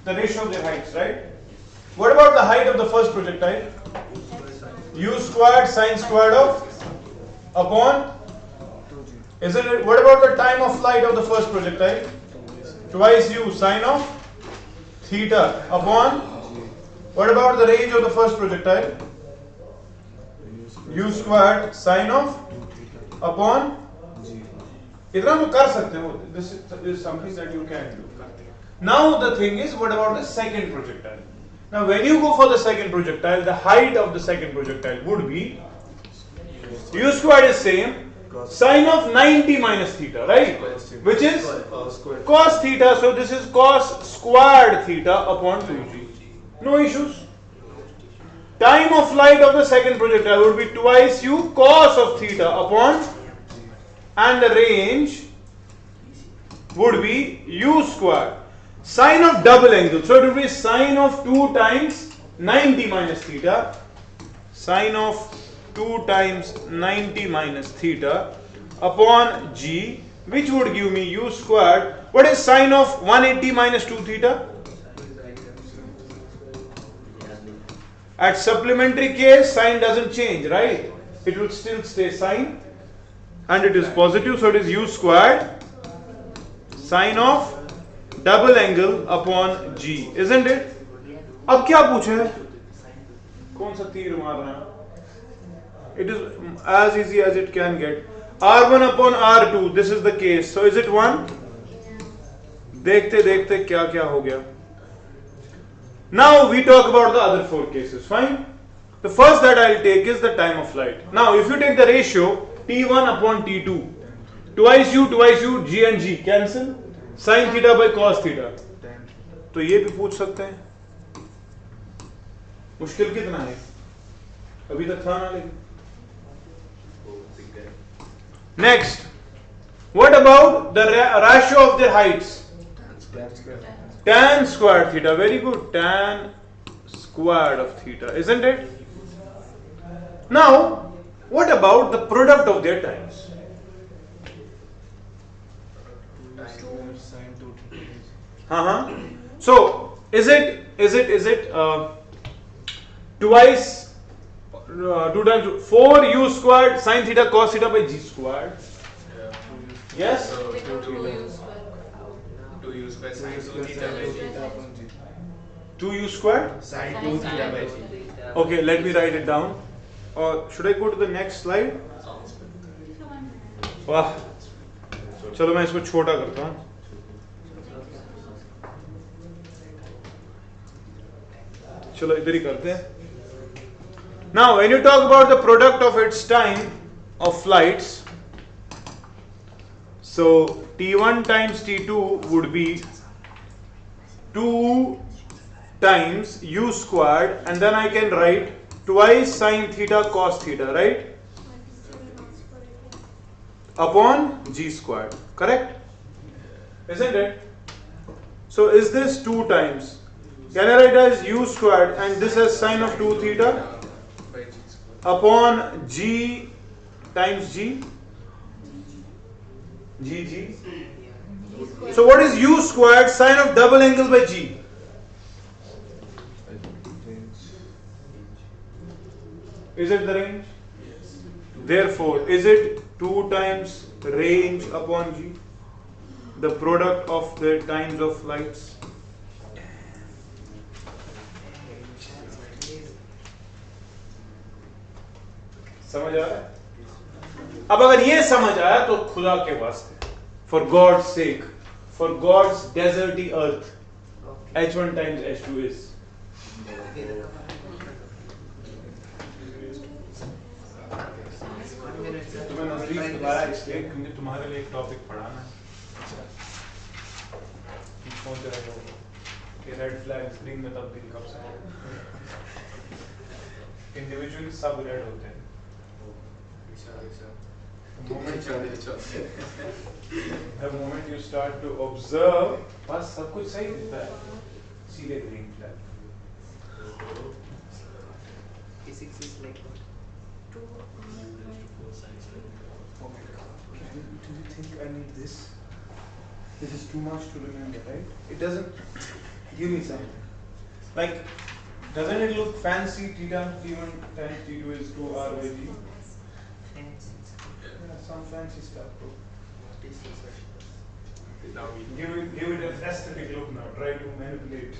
the ratio of their heights, right? What about the height of the first projectile? U squared sine squared of upon, isn't it? What about the time of flight of the first projectile? Twice u sine of theta upon, what about the range of the first projectile? U squared sine of upon, इतना तो कर सकते हो. This is something that you can do. Now the thing is, what about the second projectile? Now when you go for the second projectile, the height of the second projectile would be u squared is same, sine of 90 minus theta, right? Which is cos theta. So this is cos squared theta upon 2g. No issues. Time of flight of the second projectile would be twice u cos of theta upon, and the range would be u squared sine of double angle. So it would be sine of 2 times 90 minus theta, sine of 2 times 90 minus theta upon g, which would give me u squared. What is sine of 180 minus 2 theta? At supplementary case, sine doesn't change, right? It will still stay sine, and it is positive, so it is u squared sine of double angle upon g, isn't it? अब क्या पूछे है? कौन सा तीर मार रहा है? It is as easy as it can get. R1 upon R2, this is the case. So is it 1? देखते देखते क्या क्या हो गया. Now we talk about the other 4 cases. Fine. The first that I'll take is the time of flight. Now if you take the ratio T1 upon T2, twice u, g and g cancel, sin theta by cos theta. तो ये भी पूछ सकते हैं. मुश्किल कितना है? अभी तक था ना लेकिन. Next, what about the ratio of their heights? Tan squared theta. Very good. Tan squared of theta, isn't it? Now, what about the product of their times? So, is it twice 2 times 4 u squared sin theta cos theta by g squared? Yes. So 2 u squared sin 2 theta by g. 2 u squared Sin 2 theta by g. Okay, let me write it down. Or should I go to the next slide? वाह, चलो मैं इसको छोटा करता हूँ. चलो इधर ही करते हैं. Now, when you talk about the product of its time of flights, so T1 times T2 would be 2 times u squared, and then I can write twice sin theta cos theta, right? Upon g squared, correct? Isn't it? So is this 2 times? Can I write as u squared and this as sine of 2 theta upon g times g? G. So what is u squared sine of double angle by g? Is it the range? Therefore, is it 2 times range upon g? The product of the times of flights? समझ आ रहा है? अब अगर ये समझ आया तो खुदा के वास्ते, for God's sake, for God's deserty earth, h1 times h2 is. तुम्हें नजरीफ दोबारा इसलिए क्योंकि तुम्हारे लिए एक टॉपिक पढ़ाना है. सोच रहे हो कि रेड फ्लैग्स ग्रीन में तब्दील कब से हो? इंडिविजुअली सब रेड होते हैं. The moment you start to observe, बस सब कुछ सही दिखता है, सीधे green flag. Physics is like what? Do you think I need this? This is too much to remember, right? It doesn't Give me some. Like, doesn't it look fancy? Theta T1 times T2 is 2R by G. Yeah, some fancy stuff, bro. Now we Give it an aesthetic look now. Try to manipulate.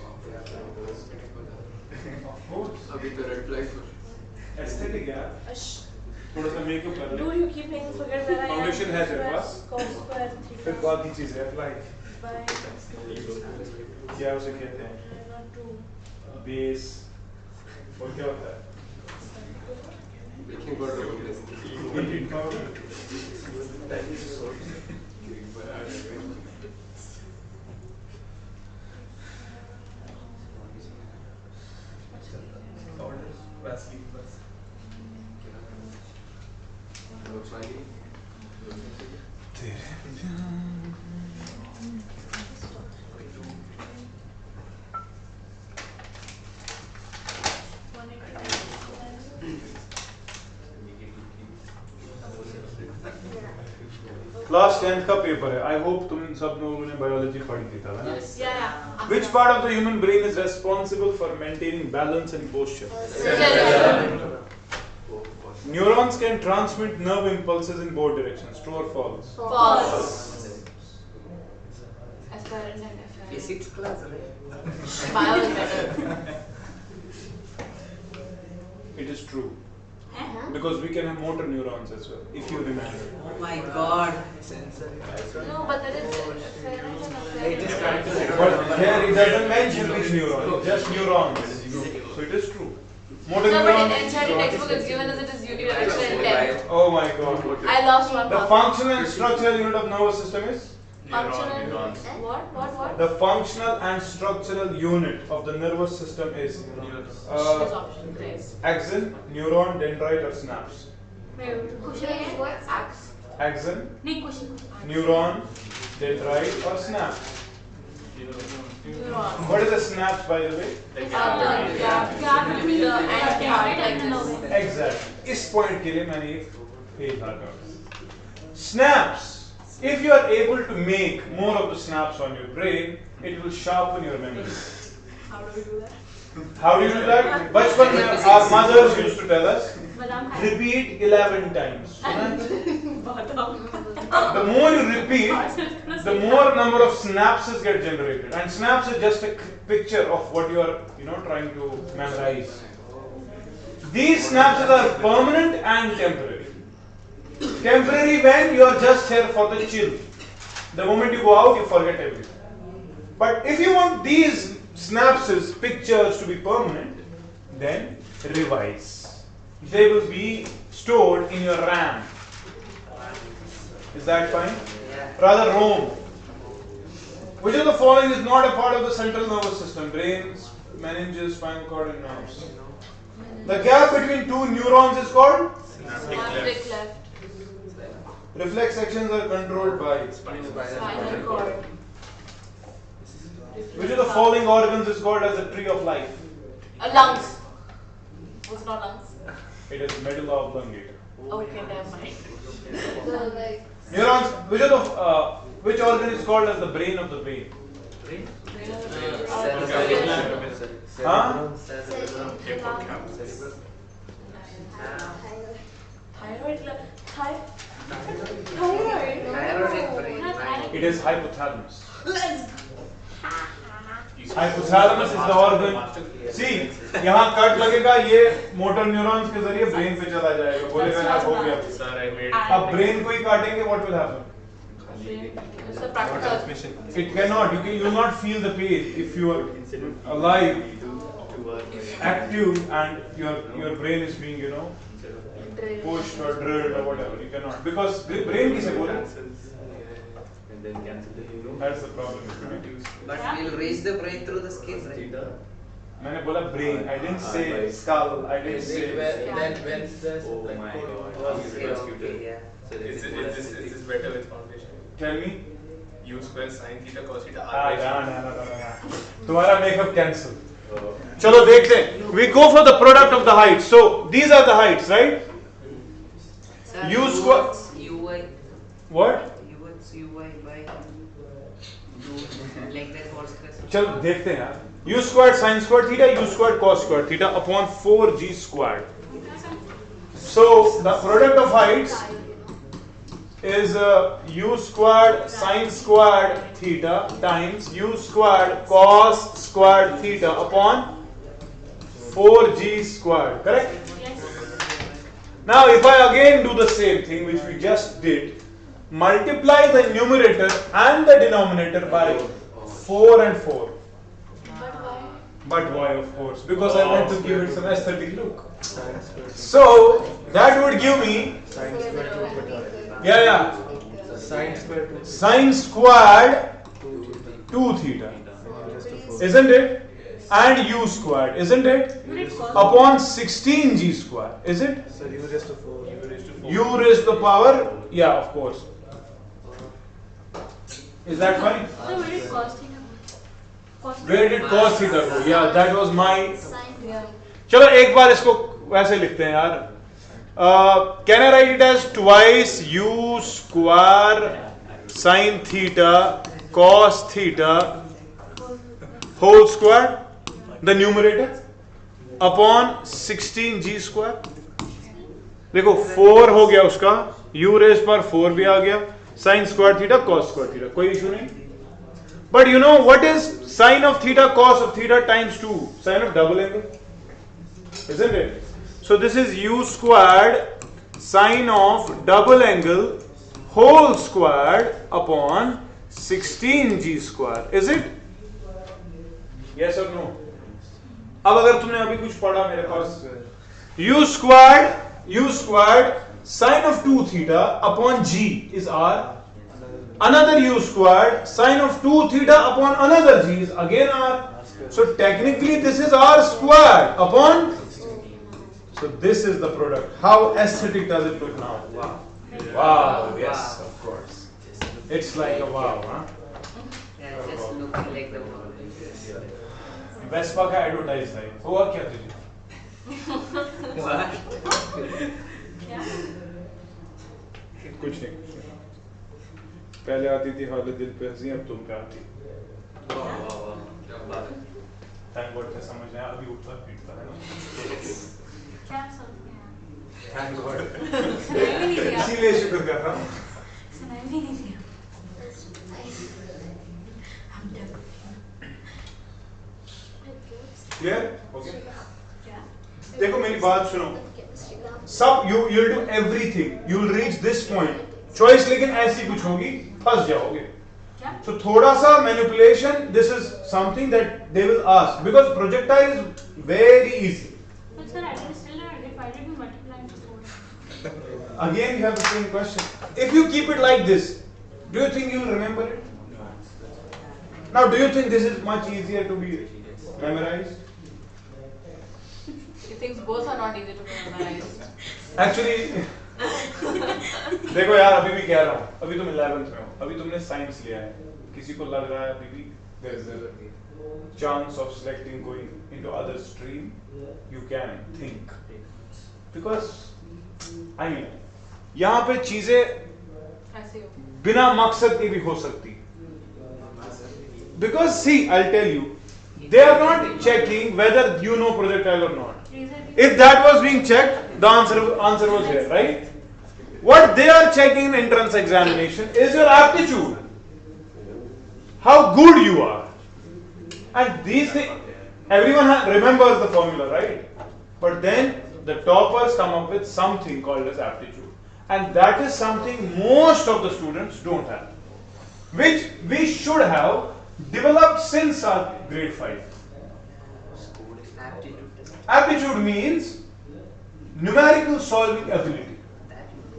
Of course. अभी तो red flag Aesthetic, yeah. थोड़ा सा makeup कर ले. Dude, you keep making forget that I Foundation है तेरे पास? cos square फिर theta बाकी चीजें apply. by क्या उसे कहते हैं? not 2. Base. और क्या होता है? Baking powder Baking powder. Vaseline बस क्लास 10th का पेपर है. I hope तुम सब लोगों ने बायोलॉजी पढ़ी थी था ना? Yeah. Which part of the human brain is responsible for maintaining balance and posture? Neurons can transmit nerve impulses in both directions. True or false? False. Aspirant and afferent. Physics class, right? Bio is better. It is true. Because we can have motor neurons as well, if you remember. Oh my god. No, but that is afferent and It is afferent. But here it doesn't mention which neuron, just neurons. So it is true. Motor No, but in neurons. NCERT textbook it's given as it is unidirectional and depth. Oh my god. I lost one The mark. functional and structural unit of nervous system is? Functional. What? The functional and structural unit of the nervous system is This option, please. axon, neuron, dendrite, or synapse. Axon, neuron, dendrite, or synapse. Neuron. What is a synapse, by the way? The gap between the and heart like this. Exactly. इस point के लिए मैंने एक page लगा. Snaps. If you are able to make more of the snaps on your brain, it will sharpen your memory. How do we do that? How do you do that? बचपन में our mothers used to tell us, Badam repeat 11 times. The more you repeat, the more number of synapses get generated. And synapse is just a picture of what you are, trying to memorize. These synapses are permanent and temporary. Temporary when you are just here for the chill. The moment you go out, you forget everything. But if you want these synapses, pictures to be permanent, then revise. They will be stored in your RAM. Is that fine? Rather roam. Which of the following is not a part of the central nervous system? Brains, meninges, spinal cord, and nerves. The gap between two neurons is called? Synaptic cleft. Reflex actions are controlled by? Spinal cord. Which of the following organs is called as the tree of life? Lungs. What's not lungs? It is medulla oblongata. Okay, never mind. Neurons. Which organ is called as the brain of the brain? Huh? Thyroid. It is hypothalamus. Hypothalamus is the organ. See, यहाँ cut लगेगा ये motor neurons के जरिए brain पे चला जाएगा. बोलेगा यार हो गया. Sir, I made अब ब्रेन को ही काटेंगे, what will happen? It's a practical. transmission. It cannot. You will not feel the pain if you are alive, active, and your brain is being pushed or drilled or whatever. You cannot, because brain किसे बोले? And then cancel the neuro. That's the problem. But we'll raise the brain through the skin, right? मैंने बोला brain. I didn't say skull. I didn't say. Then when's the Oh my god. okay, yeah. So is this better with foundation? Tell me. U square sin theta cos theta Ah, r by ना. तुम्हारा makeup cancel. चलो देखते हैं. We go for the product of the heights. So these are the heights, right? Sir, U square. UI. What? UI by like that whole square. चल देखते हैं यार. U squared sin squared theta, U squared cos squared theta upon 4G squared. So the product of heights is U squared sin squared theta times U squared cos squared theta upon 4G squared. Correct? Yes. Now if I again do the same thing which we just did, multiply the numerator and the denominator by 4 and 4. But why? But why, of course? Because I want to give it some aesthetic look. So that would give me, yeah, sin squared 2 theta, isn't it? And U squared, isn't it? Upon 16G squared, is it? So U raised to 4. U raised to the power, yeah, of course. Is that fine? So where did cos theta go? Where did cos theta go? Yeah, that was my. Sin. Yeah. चलो एक बार इसको वैसे लिखते हैं यार. Can I write it as twice U square sin theta cos theta whole square, the numerator, upon 16G square. देखो 4 हो गया उसका, U raised पर 4 भी आ गया, sin square theta cos square theta, कोई इशू नहीं. But you know what is sin of theta cos of theta times 2? Sin of double angle, isn't it? So this is U squared sin of double angle whole squared upon 16G square, is it? Yes or no? अब अगर तुमने अभी कुछ पढ़ा मेरे पास, U squared sin of 2 theta upon G is R. Another U squared sin of 2 theta upon another G is again R. So technically this is R squared upon. So this is the product. How aesthetic does it look now? Wow. Wow. Yes, of course. It's like a wow, huh? Yeah, just looking like the one. Vespa का advertise है. हुआ क्या तुझे? कुछ नहीं. पहले आती थी हालत दिल पे हंसी, अब तुम पे आती. थैंक गॉड से समझ आया. अभी उठता पीटता है ना. क्या समझ गया? Thank God. सुनाई भी नहीं दिया. इसीलिए शुक्र कर रहा हूँ. सुनाई भी नहीं दिया. हम डर. क्लियर? ओके. क्या? देखो मेरी बात सुनो. सब you'll do everything. You'll reach this point. Choice लेकिन ऐसी कुछ होगी, फंस जाओगे. क्या? So थोड़ा सा manipulation. This is something that they will ask because projectile is very easy. But sir, I will still not divide it and multiply into 4. Again, you have the same question. If you keep it like this, do you think you will remember it? Now, do you think this is much easier to be memorized? He thinks both are not easy to memorize. Actually, देखो यार, अभी भी कह रहा हूँ, अभी तुम 11th में हो, अभी तुमने साइंस लिया है, किसी को लग रहा है अभी भी there is a chance of selecting going into other stream, you can think because I mean यहाँ पे चीजें ऐसे हो. बिना मकसद के भी हो सकती. Because see, I'll tell you, they are not checking whether you know projectile or not. If that was being checked, the answer was here, right? What they are checking in entrance examination is your aptitude, how good you are, and these things. Everyone remembers the formula, right? But then the toppers come up with something called as aptitude, and that is something most of the students don't have, which we should have developed since our grade 5. Aptitude means numerical solving ability.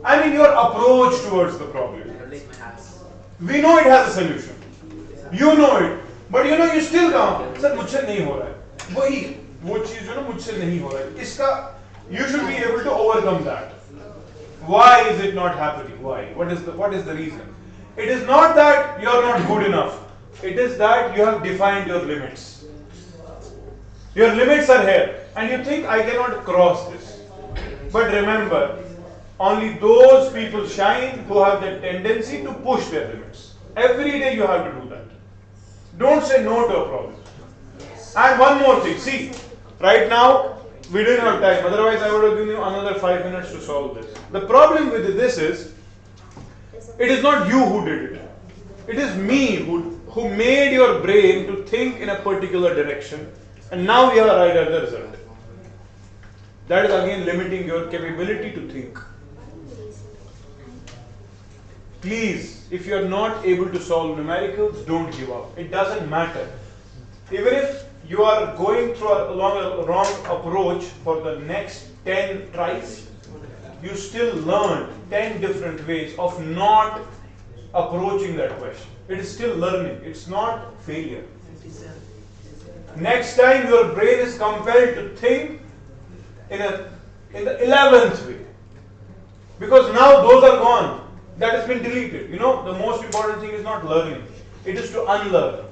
I mean your approach towards the problem. We know it has a solution. You know it. But you know you still can't. Sir, मुझसे नहीं हो रहा है. वही वो चीज जो ना मुझसे नहीं हो रहा है. इसका you should be able to overcome that. Why is it not happening? Why? What is the reason? It is not that you are not good enough. It is that you have defined your limits. Your limits are here, and you think I cannot cross this. But remember, only those people shine who have the tendency to push their limits. Every day you have to do that. Don't say no to a problem. And one more thing, see, right now we didn't have time, otherwise I would have given you another 5 minutes to solve this. The problem with this is, it is not you who did it. It is me who made your brain to think in a particular direction, and now you have arrived at the result. That is again limiting your capability to think. Please, if you are not able to solve numericals, don't give up. It doesn't matter. Even if you are going through along a wrong approach for the next 10 tries, you still learn 10 different ways of not approaching that question. It is still learning. It's not failure. Next time your brain is compelled to think in the 11th way. Because now those are gone. That has been deleted. You know, the most important thing is not learning. It is to unlearn.